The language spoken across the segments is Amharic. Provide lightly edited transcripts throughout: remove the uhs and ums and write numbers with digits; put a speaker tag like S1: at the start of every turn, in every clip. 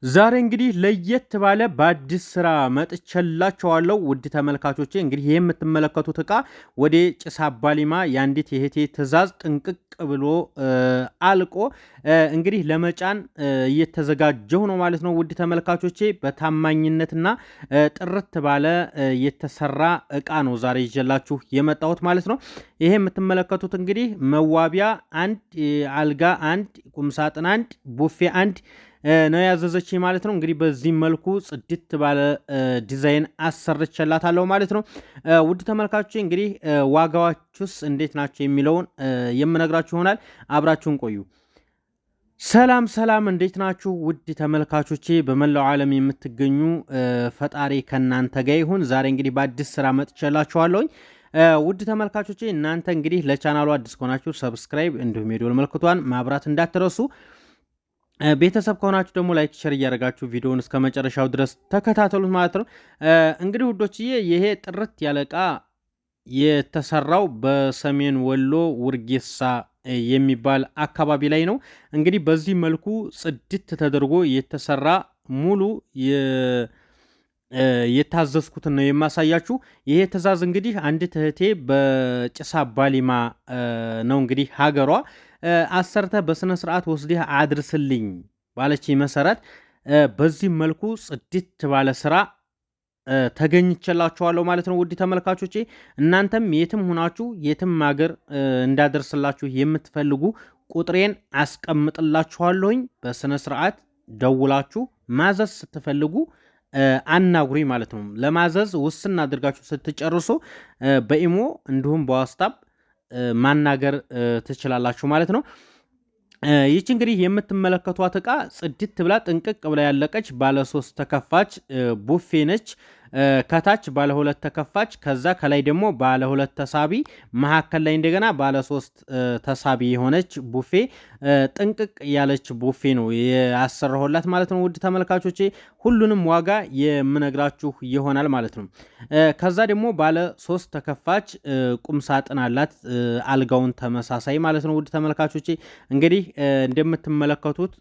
S1: ዛሬ እንግዲህ ለየት ባለ በአዲስ ስራ መጥቼላችኋለሁ ውድ ተመልካቾቼ። እንግዲህ ይህ የምትመለከቱት እቃ ወደ ጭስ አባሊማ የአንዲት የእህቴ ትዕዛዝ ጥንቅቅ ብሎ አልቆ እንግዲህ ለመጫን እየተዘጋጀሁ ነው ማለት ነው። ውድ ተመልካቾቼ በታማኝነትና ጥርት ባለ የተሰራ እቃ ነው ዛሬ ይዤላችሁ የመጣሁት ማለት ነው። ይሄ የምትመለከቱት እንግዲህ መዋቢያ አንድ፣ አልጋ አንድ፣ ቁምሳጥን አንድ፣ ቡፌ አንድ ነው ያዘዘች ማለት ነው። እንግዲህ በዚህ መልኩ ጽድት ባለ ዲዛይን አሰርቼላታለሁ ማለት ነው። ውድ ተመልካቾች እንግዲህ ዋጋዎቹስ እንዴት ናቸው የሚለውን የምነግራችሁ ይሆናል። አብራችሁን ቆዩ። ሰላም ሰላም፣ እንዴት ናችሁ ውድ ተመልካቾቼ? በመላው ዓለም የምትገኙ ፈጣሪ ከናንተ ጋር ይሁን። ዛሬ እንግዲህ በአዲስ ስራ መጥቼላችኋለሁ። ውድ ተመልካቾቼ እናንተ እንግዲህ ለቻናሉ አዲስ ከሆናችሁ ሰብስክራይብ እንዲሁም የደወል ምልክቷን ማብራት እንዳትረሱ። ቤተሰብ ከሆናችሁ ደግሞ ላይክ ሼር እያደረጋችሁ ቪዲዮውን እስከ መጨረሻው ድረስ ተከታተሉት ማለት ነው። እንግዲህ ውዶችዬ ይሄ ጥርት ያለ እቃ የተሰራው በሰሜን ወሎ ውርጌሳ የሚባል አካባቢ ላይ ነው። እንግዲህ በዚህ መልኩ ጽድት ተደርጎ የተሰራ ሙሉ የታዘዝኩትን ነው የማሳያችሁ። ይሄ ትዕዛዝ እንግዲህ አንዲት እህቴ በጭስ አባሊማ ነው እንግዲህ ሀገሯ አሰርተ በስነ ስርዓት ወስደህ አድርስልኝ ባለች መሰረት በዚህ መልኩ ጽድት ባለ ስራ ተገኝቼላችኋለሁ ማለት ነው። ውድ ተመልካቾቼ እናንተም የትም ሆናችሁ የትም ሀገር እንዳደርስላችሁ የምትፈልጉ ቁጥሬን አስቀምጥላችኋለሁኝ። በስነ ስርዓት ደውላችሁ ማዘዝ ስትፈልጉ አናግሩኝ ማለት ነው። ለማዘዝ ውስን አድርጋችሁ ስትጨርሱ በኢሞ እንዲሁም በዋትስአፕ ማናገር ትችላላችሁ ማለት ነው። ይህች እንግዲህ የምትመለከቷት እቃ ጽድት ብላ ጥንቅቅ ብላ ያለቀች ባለ 3 ተከፋች ቡፌ ነች። ከታች ባለ 2 ተከፋች፣ ከዛ ከላይ ደግሞ ባለ 2 ተሳቢ፣ መካከል ላይ እንደገና ባለ 3 ተሳቢ የሆነች ቡፌ ጥንቅቅ ያለች ቡፌ ነው ያሰራሁላት ማለት ነው። ውድ ተመልካቾቼ ሁሉንም ዋጋ የምነግራችሁ ይሆናል ማለት ነው። ከዛ ደግሞ ባለ 3 ተከፋች ቁም ሳጥን አላት፣ አልጋውን ተመሳሳይ ማለት ነው። ውድ ተመልካቾቼ እንግዲህ እንደምትመለከቱት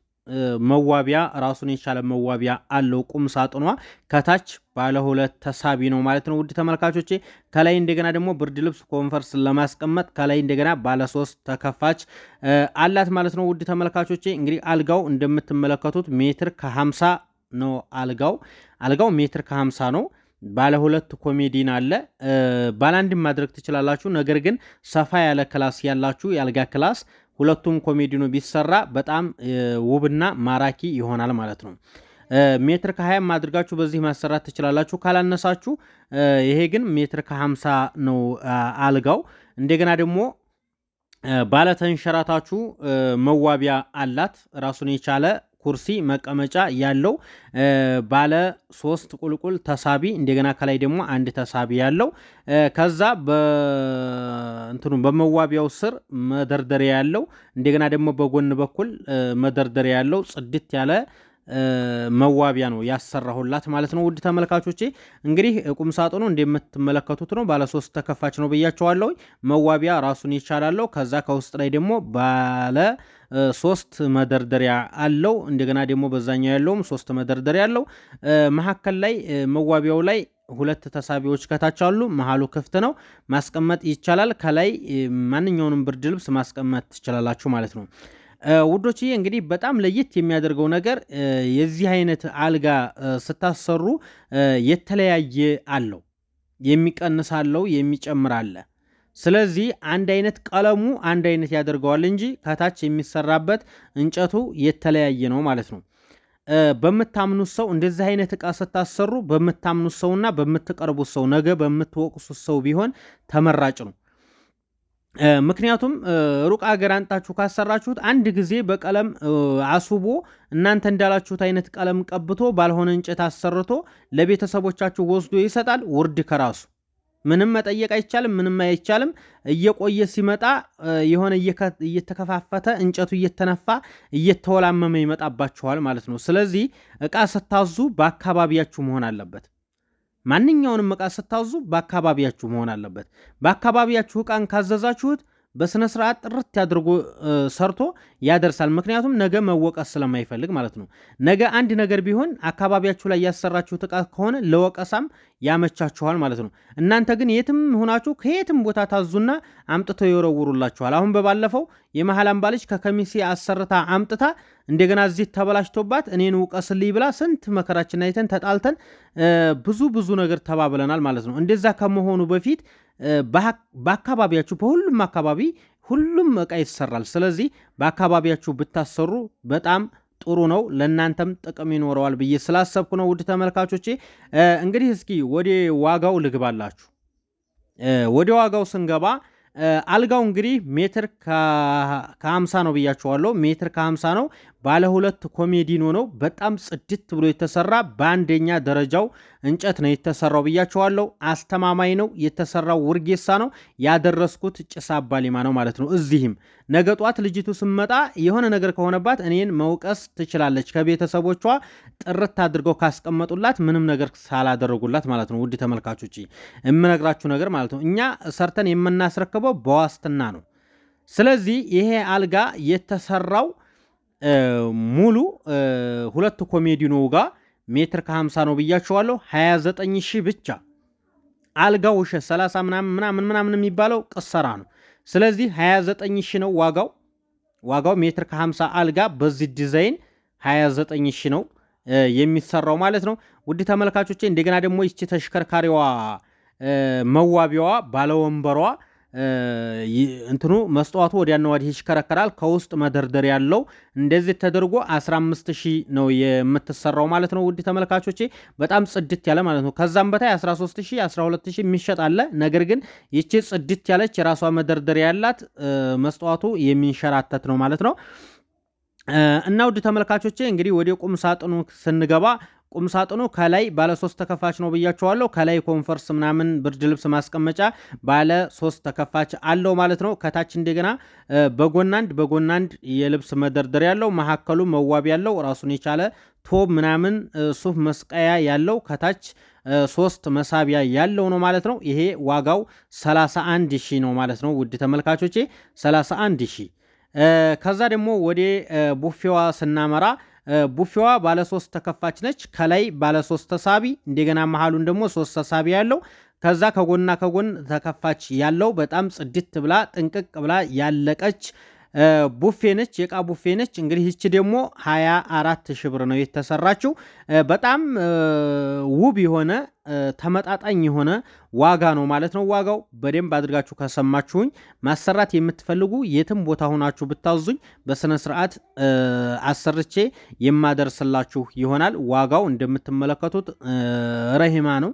S1: መዋቢያ ራሱን የቻለ መዋቢያ አለው ቁም ሳጥኗ። ከታች ባለ 2 ተሳቢ ነው ማለት ነው። ውድ ተመልካቾቼ ከላይ እንደገና ደግሞ ብርድ ልብስ ኮንፈርስ ለማስቀመጥ ከላይ እንደገና ባለ 3 ተከፋች አላት ማለት ነው። ውድ ተመልካቾቼ እንግዲህ አልጋው እንደምትመለከቱት ሜትር ከ50 ነው። አልጋው ሜትር ከ50 ነው። ባለ 2 ኮሜዲን አለ። ባለ አንድም ማድረግ ትችላላችሁ። ነገር ግን ሰፋ ያለ ክላስ ያላችሁ የአልጋ ክላስ ሁለቱም ኮሜዲኖ ቢሰራ በጣም ውብና ማራኪ ይሆናል ማለት ነው። ሜትር ከ20 አድርጋችሁ በዚህ ማሰራት ትችላላችሁ ካላነሳችሁ። ይሄ ግን ሜትር ከ50 ነው አልጋው። እንደገና ደግሞ ባለ ተንሸራታችሁ መዋቢያ አላት ራሱን የቻለ ኩርሲ መቀመጫ ያለው ባለ 3 ቁልቁል ተሳቢ፣ እንደገና ከላይ ደግሞ አንድ ተሳቢ ያለው። ከዛ በመዋቢያው ስር መደርደሪያ ያለው፣ እንደገና ደግሞ በጎን በኩል መደርደሪያ ያለው ጽድት ያለ መዋቢያ ነው ያሰራሁላት ማለት ነው። ውድ ተመልካቾቼ እንግዲህ ቁም ሳጥኑ እንደምትመለከቱት ነው። ባለ 3 ተከፋች ነው ብያቸዋለሁ። መዋቢያ ራሱን ይቻላለው። ከዛ ከውስጥ ላይ ደግሞ ባለ 3 መደርደሪያ አለው። እንደገና ደግሞ በዛኛው ያለውም 3 መደርደሪያ አለው። መካከል ላይ መዋቢያው ላይ 2 ተሳቢዎች ከታች አሉ። መሃሉ ክፍት ነው፣ ማስቀመጥ ይቻላል። ከላይ ማንኛውንም ብርድ ልብስ ማስቀመጥ ትችላላችሁ ማለት ነው። ውዶችዬ እንግዲህ በጣም ለየት የሚያደርገው ነገር የዚህ አይነት አልጋ ስታሰሩ የተለያየ አለው፣ የሚቀንስ አለው፣ የሚጨምር አለ። ስለዚህ አንድ አይነት ቀለሙ አንድ አይነት ያደርገዋል እንጂ ከታች የሚሰራበት እንጨቱ የተለያየ ነው ማለት ነው። በምታምኑት ሰው እንደዚህ አይነት እቃ ስታሰሩ በምታምኑት ሰውና በምትቀርቡት ሰው ነገ በምትወቅሱት ሰው ቢሆን ተመራጭ ነው። ምክንያቱም ሩቅ ሀገር አንጣችሁ ካሰራችሁት አንድ ጊዜ በቀለም አስቦ እናንተ እንዳላችሁት አይነት ቀለም ቀብቶ ባልሆነ እንጨት አሰርቶ ለቤተሰቦቻችሁ ወስዶ ይሰጣል። ውርድ ከራሱ ምንም መጠየቅ አይቻልም፣ ምንም አይቻልም። እየቆየ ሲመጣ የሆነ እየተከፋፈተ እንጨቱ እየተነፋ እየተወላመመ ይመጣባችኋል ማለት ነው። ስለዚህ እቃ ስታዙ በአካባቢያችሁ መሆን አለበት። ማንኛውንም እቃ ስታዙ በአካባቢያችሁ መሆን አለበት። በአካባቢያችሁ እቃን ካዘዛችሁት በስነ ስርዓት ጥርት ያድርጎ ሰርቶ ያደርሳል። ምክንያቱም ነገ መወቀስ ስለማይፈልግ ማለት ነው። ነገ አንድ ነገር ቢሆን አካባቢያችሁ ላይ ያሰራችሁት ዕቃ ከሆነ ለወቀሳም ያመቻችኋል ማለት ነው። እናንተ ግን የትም ሆናችሁ ከየትም ቦታ ታዙና አምጥተው ይወረውሩላችኋል። አሁን በባለፈው የመሃል አምባ ልጅ ከከሚሴ አሰርታ አምጥታ እንደገና እዚህ ተበላሽቶባት እኔን ውቀስልኝ ብላ ስንት መከራችን አይተን ተጣልተን ብዙ ነገር ተባብለናል ማለት ነው። እንደዛ ከመሆኑ በፊት በአካባቢያችሁ በሁሉም አካባቢ ሁሉም ዕቃ ይሰራል። ስለዚህ በአካባቢያችሁ ብታሰሩ በጣም ጥሩ ነው፣ ለእናንተም ጥቅም ይኖረዋል ብዬ ስላሰብኩ ነው። ውድ ተመልካቾቼ እንግዲህ እስኪ ወደ ዋጋው ልግባላችሁ። ወደ ዋጋው ስንገባ አልጋው እንግዲህ ሜትር ከ50 ነው ብያችኋለሁ። ሜትር ከ50 ነው። ባለ ሁለት ኮሜዲኖ ነው። በጣም ጽድት ብሎ የተሰራ በአንደኛ ደረጃው እንጨት ነው የተሰራው ብያችኋለሁ። አስተማማኝ ነው የተሰራው። ውርጌሳ ነው ያደረስኩት። ጭስ አባሊማ ነው ማለት ነው። እዚህም ነገ ጧት ልጅቱ ስመጣ የሆነ ነገር ከሆነባት እኔን መውቀስ ትችላለች። ከቤተሰቦቿ ጥርት አድርገው ካስቀመጡላት ምንም ነገር ሳላደረጉላት ማለት ነው። ውድ ተመልካቾች የምነግራችሁ ነገር ማለት ነው፣ እኛ ሰርተን የምናስረክበው በዋስትና ነው። ስለዚህ ይሄ አልጋ የተሰራው ሙሉ ሁለት ኮሜዲኖ ጋር ሜትር ከ50 ነው ብያችኋለሁ። 29 ሺህ ብቻ አልጋው ውሸት 30 ምናምን የሚባለው ቅሰራ ነው። ስለዚህ 29 ሺህ ነው ዋጋው ሜትር ከ50 አልጋ በዚህ ዲዛይን 29 ሺህ ነው የሚሰራው ማለት ነው። ውድ ተመልካቾቼ እንደገና ደግሞ ይቺ ተሽከርካሪዋ መዋቢያዋ ባለወንበሯ እንትኑ መስተዋቱ ወዲያና ወዲህ ይሽከረከራል። ከውስጥ መደርደር ያለው እንደዚህ ተደርጎ 15000 ነው የምትሰራው ማለት ነው። ውድ ተመልካቾቼ በጣም ጽድት ያለ ማለት ነው። ከዛም በታይ 13000 12000 የሚሸጥ አለ። ነገር ግን ይቺ ጽድት ያለች የራሷ መደርደሪያ ያላት መስተዋቱ የሚንሸራተት ነው ማለት ነው። እና ውድ ተመልካቾቼ እንግዲህ ወደ ቁም ሳጥኑ ስንገባ ቁም ሳጥኑ ከላይ ባለ 3 ተከፋች ነው ብያቸዋለሁ። ከላይ ኮንፈርስ ምናምን ብርድ ልብስ ማስቀመጫ ባለ 3 ተከፋች አለው ማለት ነው። ከታች እንደገና በጎናንድ የልብስ መደርደር ያለው፣ መሐከሉ መዋብ ያለው ራሱን የቻለ ቶብ ምናምን ሱፍ መስቀያ ያለው፣ ከታች 3 መሳቢያ ያለው ነው ማለት ነው። ይሄ ዋጋው 31000 ነው ማለት ነው። ውድ ተመልካቾቼ 31000። ከዛ ደግሞ ወደ ቡፌዋ ስናመራ ቡፌዋ ባለ 3 ተከፋች ነች። ከላይ ባለ 3 ተሳቢ እንደገና መሃሉን ደግሞ 3 ተሳቢ ያለው፣ ከዛ ከጎንና ከጎን ተከፋች ያለው በጣም ጽድት ብላ ጥንቅቅ ብላ ያለቀች ቡፌ ነች። የዕቃ ቡፌ ነች። እንግዲህ ይቺ ደግሞ 24000 ብር ነው የተሰራችው። በጣም ውብ የሆነ ተመጣጣኝ የሆነ ዋጋ ነው ማለት ነው። ዋጋው በደንብ አድርጋችሁ ከሰማችሁኝ ማሰራት የምትፈልጉ የትም ቦታ ሆናችሁ ብታዙኝ በስነ ስርዓት አሰርቼ የማደርስላችሁ ይሆናል። ዋጋው እንደምትመለከቱት ረሂማ ነው።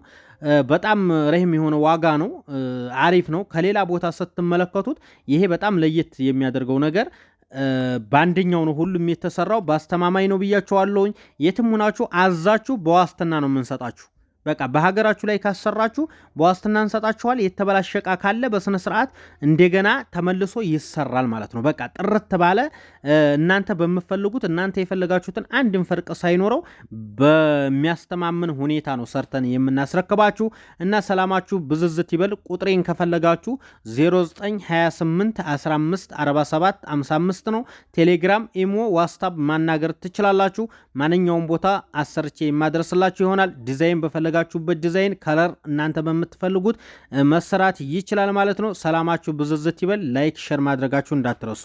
S1: በጣም ረሂም የሆነ ዋጋ ነው። አሪፍ ነው። ከሌላ ቦታ ስትመለከቱት ይሄ በጣም ለየት የሚያደርገው ነገር በአንደኛው ነው ሁሉም የተሰራው። በአስተማማኝ ነው ብያችኋለሁኝ። የትም ሆናችሁ አዛችሁ በዋስትና ነው የምንሰጣችሁ። በቃ በሀገራችሁ ላይ ካሰራችሁ በዋስትና እንሰጣችኋል። የተበላሸ ዕቃ ካለ በስነ ስርዓት እንደገና ተመልሶ ይሰራል ማለት ነው። በቃ ጥርት ባለ እናንተ በምትፈልጉት እናንተ የፈለጋችሁትን አንድን ፈርቅ ሳይኖረው በሚያስተማምን ሁኔታ ነው ሰርተን የምናስረክባችሁ እና ሰላማችሁ ብዝዝት ይበል። ቁጥሬን ከፈለጋችሁ 0928 15 47 55 ነው። ቴሌግራም፣ ኢሞ፣ ዋትስአፕ ማናገር ትችላላችሁ። ማንኛውም ቦታ አሰርቼ የማደርስላችሁ ይሆናል። ዲዛይን በፈለጋ ችሁበት ዲዛይን ከለር እናንተ በምትፈልጉት መሰራት ይችላል ማለት ነው። ሰላማችሁ ብዝዝት ይበል። ላይክ ሼር ማድረጋችሁ እንዳትረሱ።